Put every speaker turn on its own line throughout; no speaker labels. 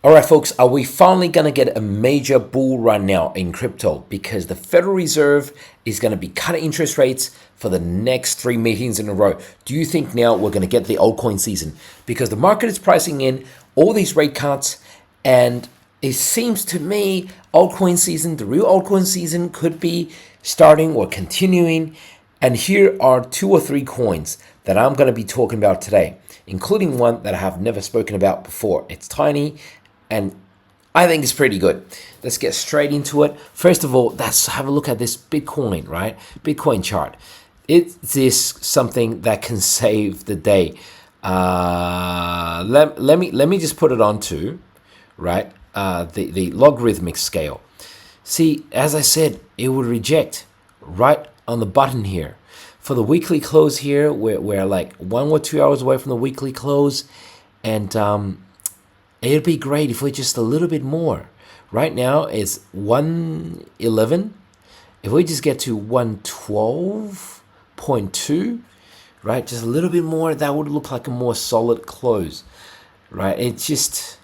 All right, folks, are we finally going to get a major bull run now in crypto? Because the Federal Reserve is going to be cutting interest rates for the next 3 meetings in a row. Do you think now we're going to get the altcoin season? Because the market is pricing in all these rate cuts, and it seems to me altcoin season, the real altcoin season, could be starting or continuing. And here are 2 or 3 coins that I'm going to be talking about today, including one that I have never spoken about before. It's tiny, and I think it's pretty good. Let's get straight into it. First of all, let's have a look at this Bitcoin, right? Bitcoin chart. Is this something that can save the day? Let me just put it onto, right, the logarithmic scale. See, as I said, it would reject right on the button here. For the weekly close here, we're like 1 or 2 hours away from the weekly close, and it'd be great if we're just a little bit more. Right now it's 111. If we just get to 112.2, right, just a little bit more, that would look like a more solid close, right? It's just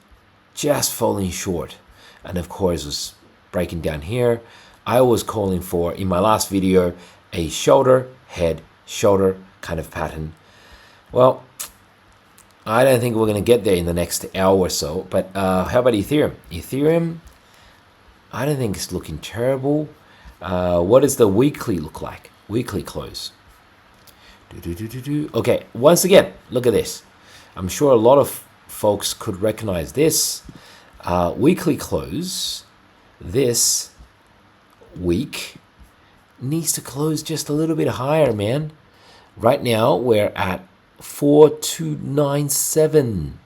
falling short. And of course, it was breaking down here. I was calling for, in my last video, a shoulder, head, shoulder kind of pattern. Well, I don't think we're going to get there in the next hour or so. But how about Ethereum? Ethereum, I don't think it's looking terrible. What does the weekly look like? Weekly close. Okay, once again, look at this. I'm sure a lot of folks could recognize this. Weekly close, this week needs to close just a little bit higher, man. Right now, we're at 4297.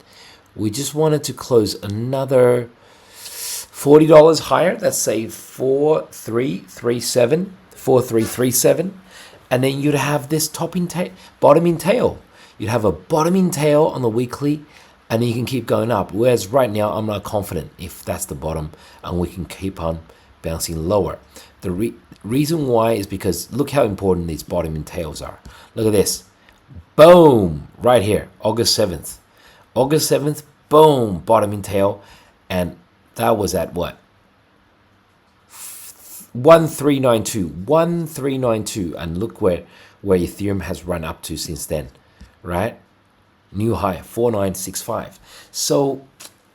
We just wanted to close another $40 higher. Let's say 4337, and then you'd have this bottoming tail. You'd have a bottoming tail on the weekly, and you can keep going up. Whereas right now, I'm not confident if that's the bottom, and we can keep on bouncing lower. The reason why is because look how important these bottoming tails are. Look at this. Boom, right here, August 7th. August 7th, boom, bottoming tail. And that was at what? 1392. And look where Ethereum has run up to since then, right? New high, 4965. So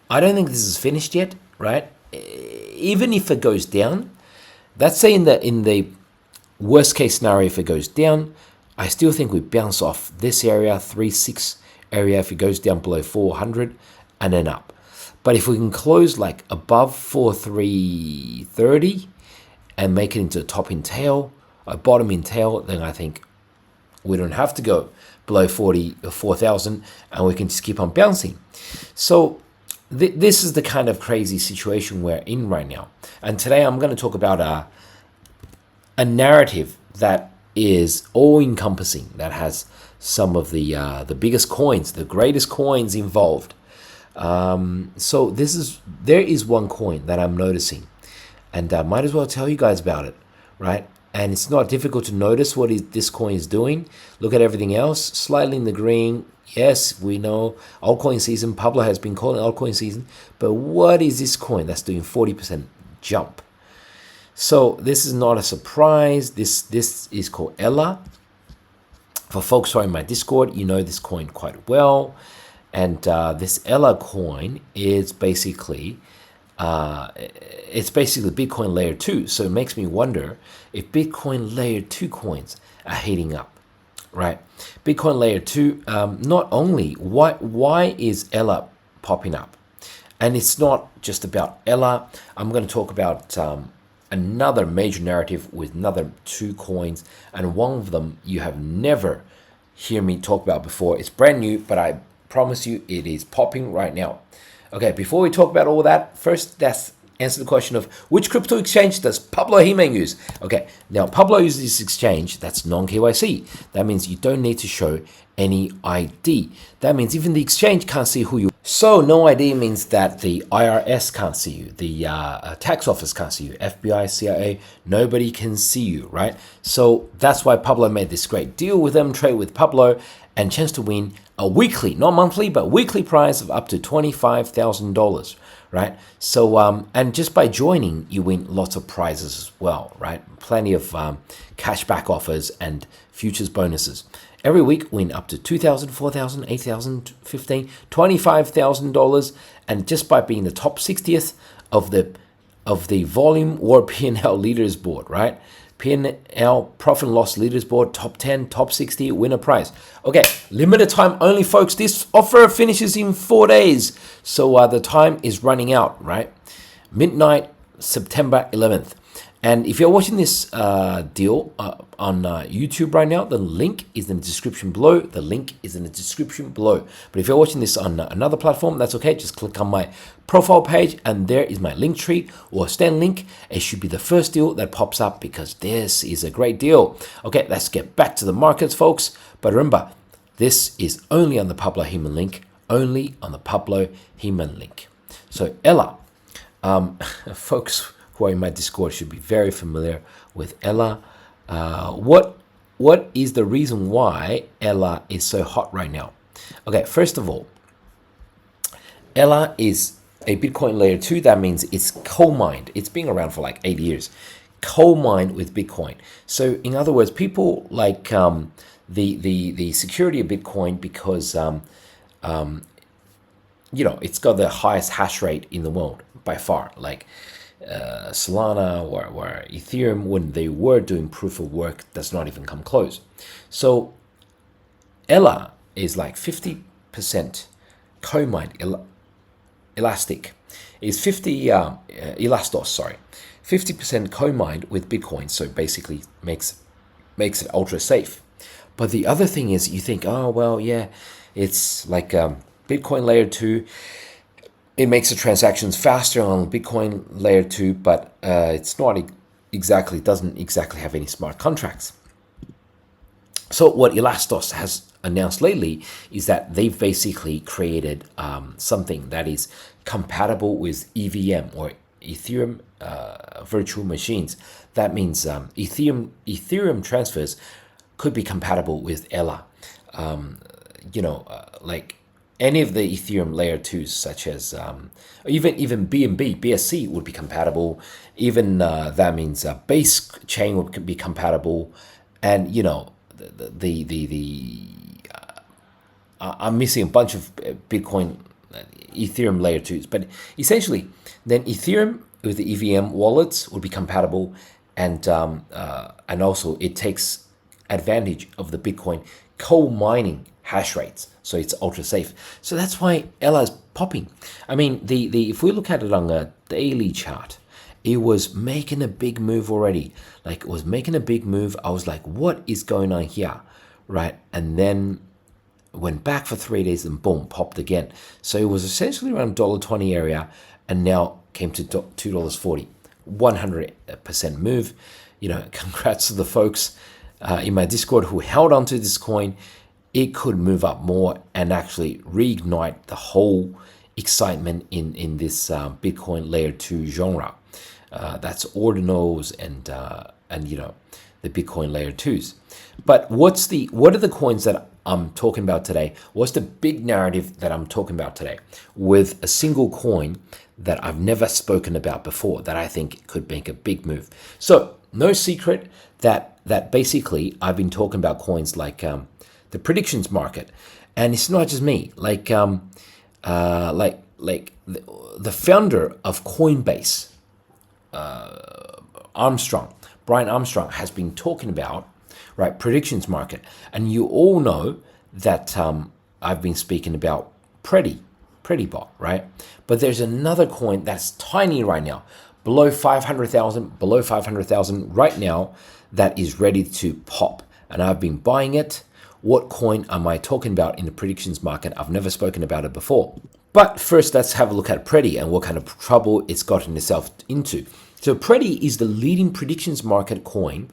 I don't think this is finished yet, right? Even if it goes down, let's say in the worst case scenario, if it goes down, I still think we bounce off this area, 3.6 area, if it goes down below 400 and then up. But if we can close like above 4330 and make it into a topping tail, a bottoming tail, then I think we don't have to go below 4,000 and we can just keep on bouncing. So this is the kind of crazy situation we're in right now. And today I'm going to talk about a narrative that is all-encompassing, that has some of the biggest coins, the greatest coins involved. So there is one coin that I'm noticing, and I might as well tell you guys about it, right? And it's not difficult to notice what this coin is doing. Look at everything else, slightly in the green. Yes, we know altcoin season. Pablo has been calling altcoin season. But what is this coin that's doing 40% jump? So this is not a surprise. This is called Ella. For folks who are in my Discord, you know this coin quite well. And this Ella coin is basically Bitcoin layer 2. So it makes me wonder if Bitcoin layer 2 coins are heating up, right? Bitcoin layer 2, not only, why is Ella popping up? And it's not just about Ella. I'm going to talk about another major narrative with another 2 coins, and one of them you have never heard me talk about before. It's brand new, but I promise you it is popping right now. Okay, before we talk about all that, first let's answer the question of which crypto exchange does Pablo Himeng use? Okay, now Pablo uses this exchange that's non-KYC. That means you don't need to show any ID. That means even the exchange can't see who you are. So no ID means that the IRS can't see you, the tax office can't see you, FBI, CIA, nobody can see you, right? So that's why Pablo made this great deal with them, trade with Pablo, and chance to win a weekly, not monthly, but weekly prize of up to $25,000, right? So, and just by joining, you win lots of prizes as well, right? Plenty of cashback offers and futures bonuses. Every week, win up to $2,000, $4,000, $8,000, $15,000, $25,000, and just by being the top 60th of the volume or P&L leaders board, right? P&L profit and loss leaders board, top 10, top 60, winner prize. Okay, limited time only, folks. This offer finishes in 4 days, so the time is running out, right? Midnight, September 11th. And if you're watching this deal on YouTube right now, the link is in the description below. The link is in the description below. But if you're watching this on another platform, that's okay. Just click on my profile page, and there is my link tree or stand link. It should be the first deal that pops up because this is a great deal. Okay, let's get back to the markets, folks. But remember, this is only on the Pablo Heman link. Only on the Pablo Heman link. So Ella, folks who are in my Discord should be very familiar with Ella. What is the reason why Ella is so hot right now? Okay, first of all, Ella is a Bitcoin layer 2. That means it's co-mined. It's been around for like 8 years. Co-mined with Bitcoin. So in other words, people like the security of Bitcoin because it's got the highest hash rate in the world by far. Like Solana or Ethereum, when they were doing proof of work, does not even come close. So Ella is like 50% co-mined elastic. Is 50 Elastos, sorry, 50% co-mined with Bitcoin. So basically makes it ultra safe. But the other thing is, you think, oh well, yeah, it's like Bitcoin layer 2. It makes the transactions faster on Bitcoin layer 2, but it's not doesn't exactly have any smart contracts. So what Elastos has announced lately is that they've basically created something that is compatible with EVM or Ethereum virtual machines. That means Ethereum transfers could be compatible with Ella. Like any of the Ethereum layer 2s, such as even BNB, BSC would be compatible. Even that means base chain would be compatible. And I'm missing a bunch of Bitcoin, Ethereum layer 2s, but essentially, then Ethereum with the EVM wallets would be compatible, and also it takes advantage of the Bitcoin co-mining hash rates, so it's ultra safe. So that's why Ella is popping. I mean, if we look at it on a daily chart, it was making a big move already. Like, it was making a big move. I was like, what is going on here, right? And then went back for 3 days and boom, popped again. So it was essentially around $1.20 area, and now came to $2.40. 100% move. Congrats to the folks in my Discord who held onto this coin. It could move up more and actually reignite the whole excitement in this Bitcoin layer 2 genre. That's ordinals and the Bitcoin layer 2s. But what are the coins that I'm talking about today? What's the big narrative that I'm talking about today with a single coin that I've never spoken about before that I think could make a big move? So no secret that basically I've been talking about coins like the predictions market, and it's not just me. Like the founder of Coinbase, Brian Armstrong, has been talking about predictions market, and you all know that I've been speaking about Predibot, right? But there's another coin that's tiny right now, below 500,000 right now, that is ready to pop, and I've been buying it. What coin am I talking about in the predictions market? I've never spoken about it before. But first, let's have a look at Predi and what kind of trouble it's gotten itself into. So Predi is the leading predictions market coin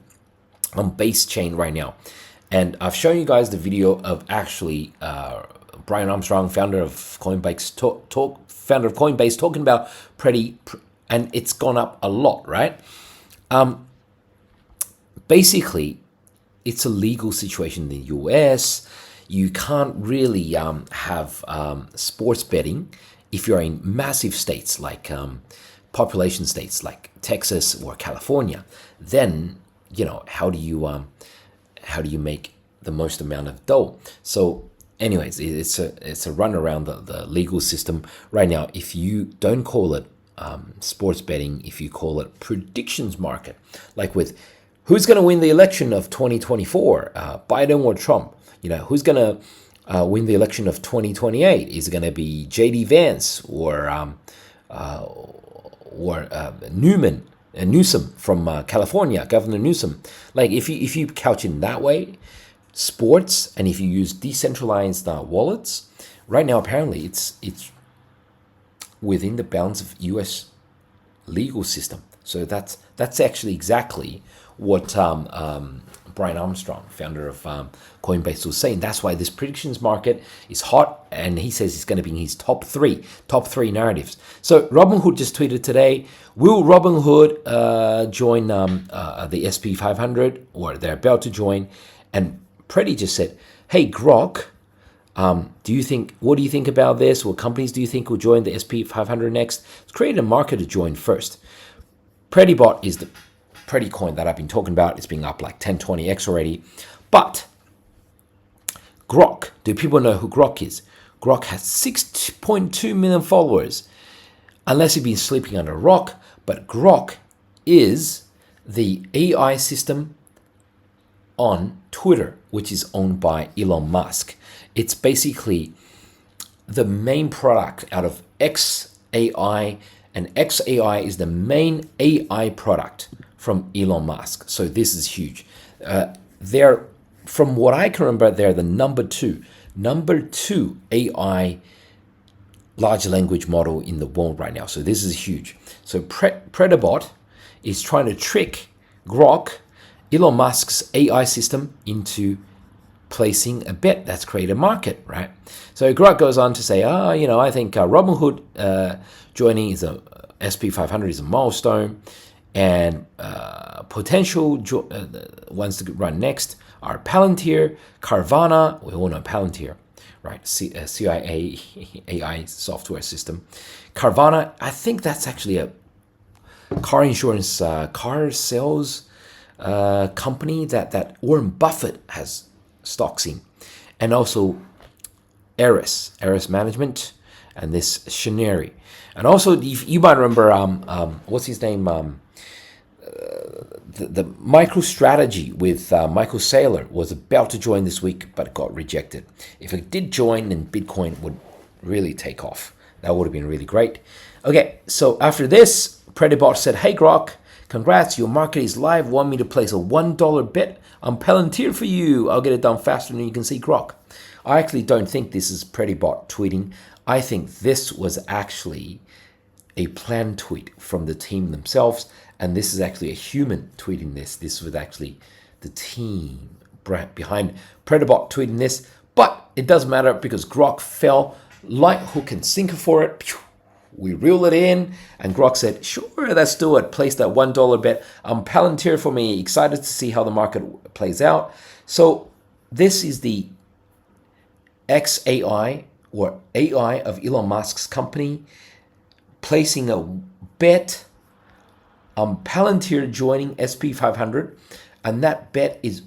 on base chain right now. And I've shown you guys the video of actually Brian Armstrong, founder of Coinbase, talking about Predi, and it's gone up a lot, right? Basically, it's a legal situation in the US. you can't really have sports betting if you're in massive states like population states like Texas or California. Then how do you make the most amount of dough? So anyways, it's a run around the legal system right now. If you don't call it sports betting, if you call it predictions market, like with who's going to win the election of 2024, Biden or Trump, who's going to win the election of 2028? Is it going to be J.D. Vance or Newsom from California, Governor Newsom? Like if you couch it in that way, sports, and if you use decentralized wallets, right now apparently it's within the bounds of U.S. legal system. So that's actually exactly what Brian Armstrong, founder of Coinbase, was saying. That's why this predictions market is hot, and he says it's going to be in his top three narratives. So Robinhood just tweeted today, will Robinhood join the SP 500, or they're about to join? And Preddy just said, hey, Grok, what do you think about this? What companies do you think will join the SP 500 next? Let's create a market to join first. PreddyBot is the Preddy coin that I've been talking about. It's been up like 10, 20x already. But Grok, do people know who Grok is? Grok has 6.2 million followers. Unless you've been sleeping under a rock, but Grok is the AI system on Twitter, which is owned by Elon Musk. It's basically the main product out of XAI, and XAI is the main AI product from Elon Musk. So this is huge. They're, from what I can remember, they're the number two AI large language model in the world right now. So this is huge. So PreddyBot is trying to trick Grok, Elon Musk's AI system, into placing a bet that's created a market, right? So Grok goes on to say, I think Robinhood joining is a SP 500 is a milestone, and potential ones to run next are Palantir, Carvana. We all know Palantir, right? CIA AI software system. Carvana, I think that's actually a car insurance, car sales company that Warren Buffett has stocks in, and also Eris Management, and this Shineri. And also, you might remember, what's his name? The MicroStrategy with Michael Saylor was about to join this week, but got rejected. If it did join, then Bitcoin would really take off. That would have been really great. Okay, so after this, PreddyBot said, hey Grok, congrats, your market is live. Want me to place a $1 bet on Palantir for you? I'll get it done faster than you can see, Grok. I actually don't think this is PreddyBot tweeting. I think this was actually a planned tweet from the team themselves, and this is actually a human tweeting this. This was actually the team behind PreddyBot tweeting this, but it doesn't matter because Grok fell like hook and sinker for it. We reel it in, and Grok said, sure, let's do it. Place that $1 bet on Palantir for me. Excited to see how the market plays out. So this is the XAI, or AI, of Elon Musk's company, placing a bet on Palantir joining SP 500, and that bet is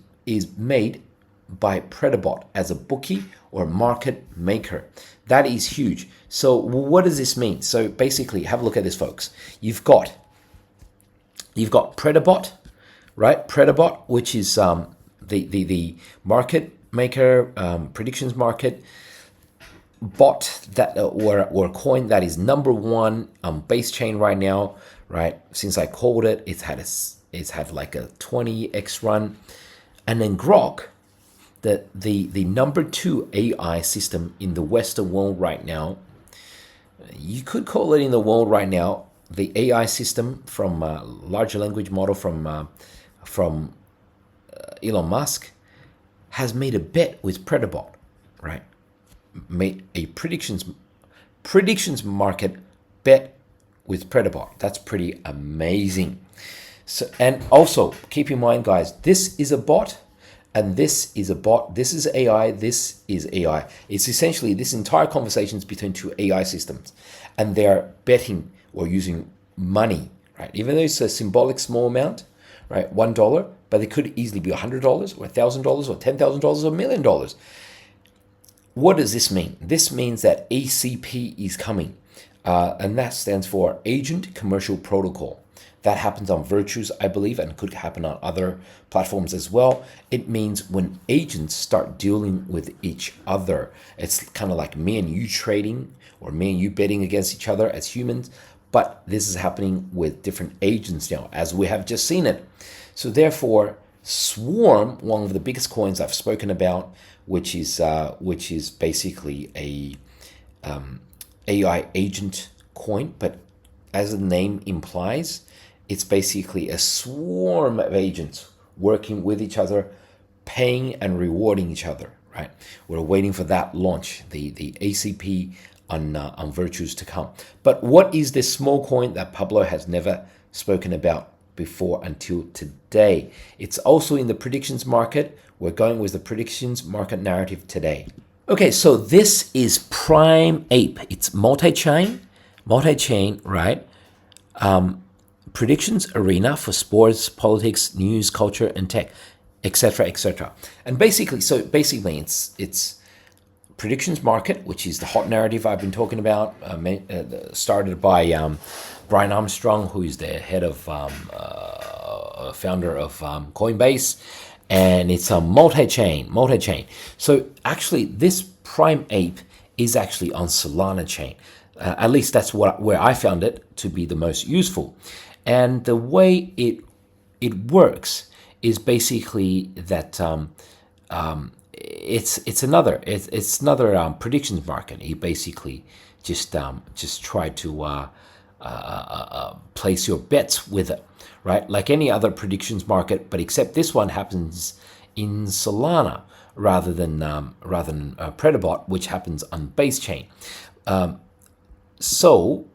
made by PreddyBot as a bookie or market maker. That is huge. So what does this mean? So basically, have a look at this, folks. You've got PreddyBot, right? PreddyBot, which is the market maker, predictions market bot that or coin that is number one on base chain right now, right? Since I called it, it's had like a 20x run, and then Grok, the number two AI system in the Western world right now. You could call it in the world right now the AI system from large language model from Elon Musk has made a bet with PreddyBot, right? Made a predictions market bet with PreddyBot. That's pretty amazing. So, and also keep in mind, guys, this is a bot, And this is a bot, this is AI, this is AI. It's essentially this entire conversation is between two AI systems, and they're betting or using money, right? Even though it's a symbolic small amount, right? $1, but it could easily be $100 or $1,000 or $10,000 or $1 million. What does this mean? This means that ACP is coming, and that stands for Agent Commercial Protocol. That happens on Virtues, I believe, and could happen on other platforms as well. It means when agents start dealing with each other, it's kind of like me and you trading, or me and you betting against each other as humans, but this is happening with different agents now, as we have just seen it. So therefore, Swarm, one of the biggest coins I've spoken about, which is basically a AI agent coin, but as the name implies, it's basically a swarm of agents working with each other, paying and rewarding each other, right? We're waiting for that launch, the ACP on Virtues to come. But what is this small coin that Pablo has never spoken about before until today? It's also in the predictions market. We're going with the predictions market narrative today. Okay, so this is Prime Ape. It's multi-chain, right? Predictions arena for sports, politics, news, culture, and tech, etc., etc. And basically, it's predictions market, which is the hot narrative I've been talking about, started by Brian Armstrong, who is the head of founder of Coinbase, and it's a multi-chain. So actually, this Prime Ape is actually on Solana chain. At least that's where I found it to be the most useful. And the way it works is basically that it's another predictions market. He basically just tried to place your bets with it, right? Like any other predictions market, but except this one happens in Solana rather than Predabot, which happens on base chain. So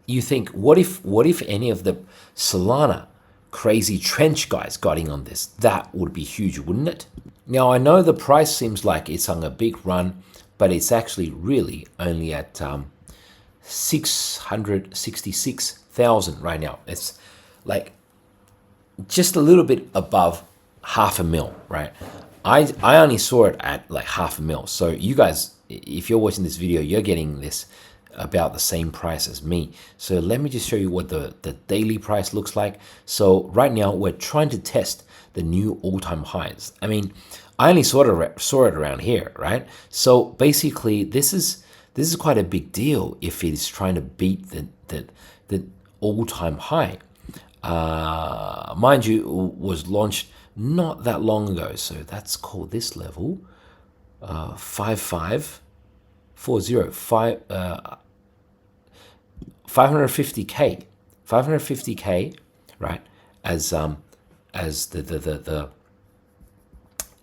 you think, what if any of the Solana crazy trench guys got in on this? That would be huge, wouldn't it? Now, I know the price seems like it's on a big run, but it's actually really only at 666,000 right now. It's like just a little bit above $500,000, right? I only saw it at like $500,000. So you guys, if you're watching this video, you're getting this about the same price as me. So let me just show you what the daily price looks like. So right now we're trying to test the new all-time highs. I mean, I only saw it around here, right? So basically this is quite a big deal if it is trying to beat the all-time high. Mind you, was launched not that long ago. So that's called this level 550K, right? As the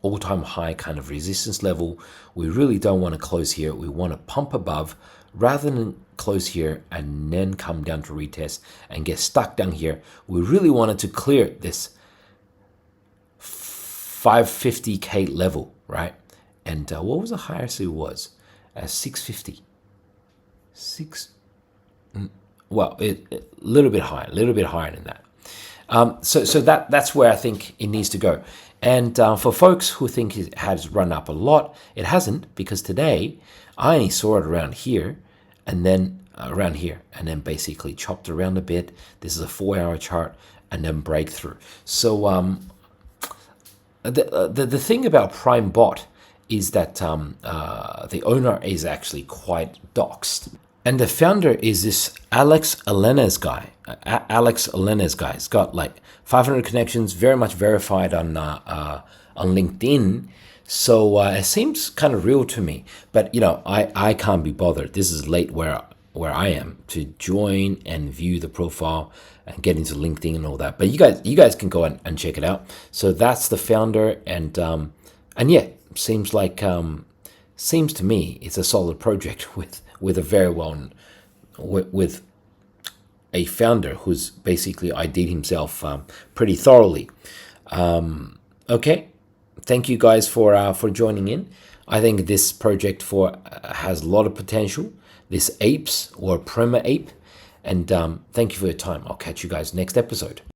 all-time high kind of resistance level. We really don't want to close here. We want to pump above rather than close here and then come down to retest and get stuck down here. We really wanted to clear this 550K level, right? And what was the highest it was? 650. Well, a little bit higher than that. So that's where I think it needs to go. And for folks who think it has run up a lot, it hasn't, because today I only saw it around here and then around here and then basically chopped around a bit. This is a 4-hour chart and then breakthrough. So the thing about Prime Bot is that the owner is actually quite doxed. And the founder is this Alex Alenes guy. He's got like 500 connections, very much verified on LinkedIn. So it seems kind of real to me. But you know, I can't be bothered. This is late where I am to join and view the profile and get into LinkedIn and all that. But you guys can go and check it out. So that's the founder, and yeah, seems to me it's a solid project with a very with a founder who's basically ID'd himself pretty thoroughly. Okay, thank you guys for joining in. I think this project has a lot of potential. This apes or Prema ape, and thank you for your time. I'll catch you guys next episode.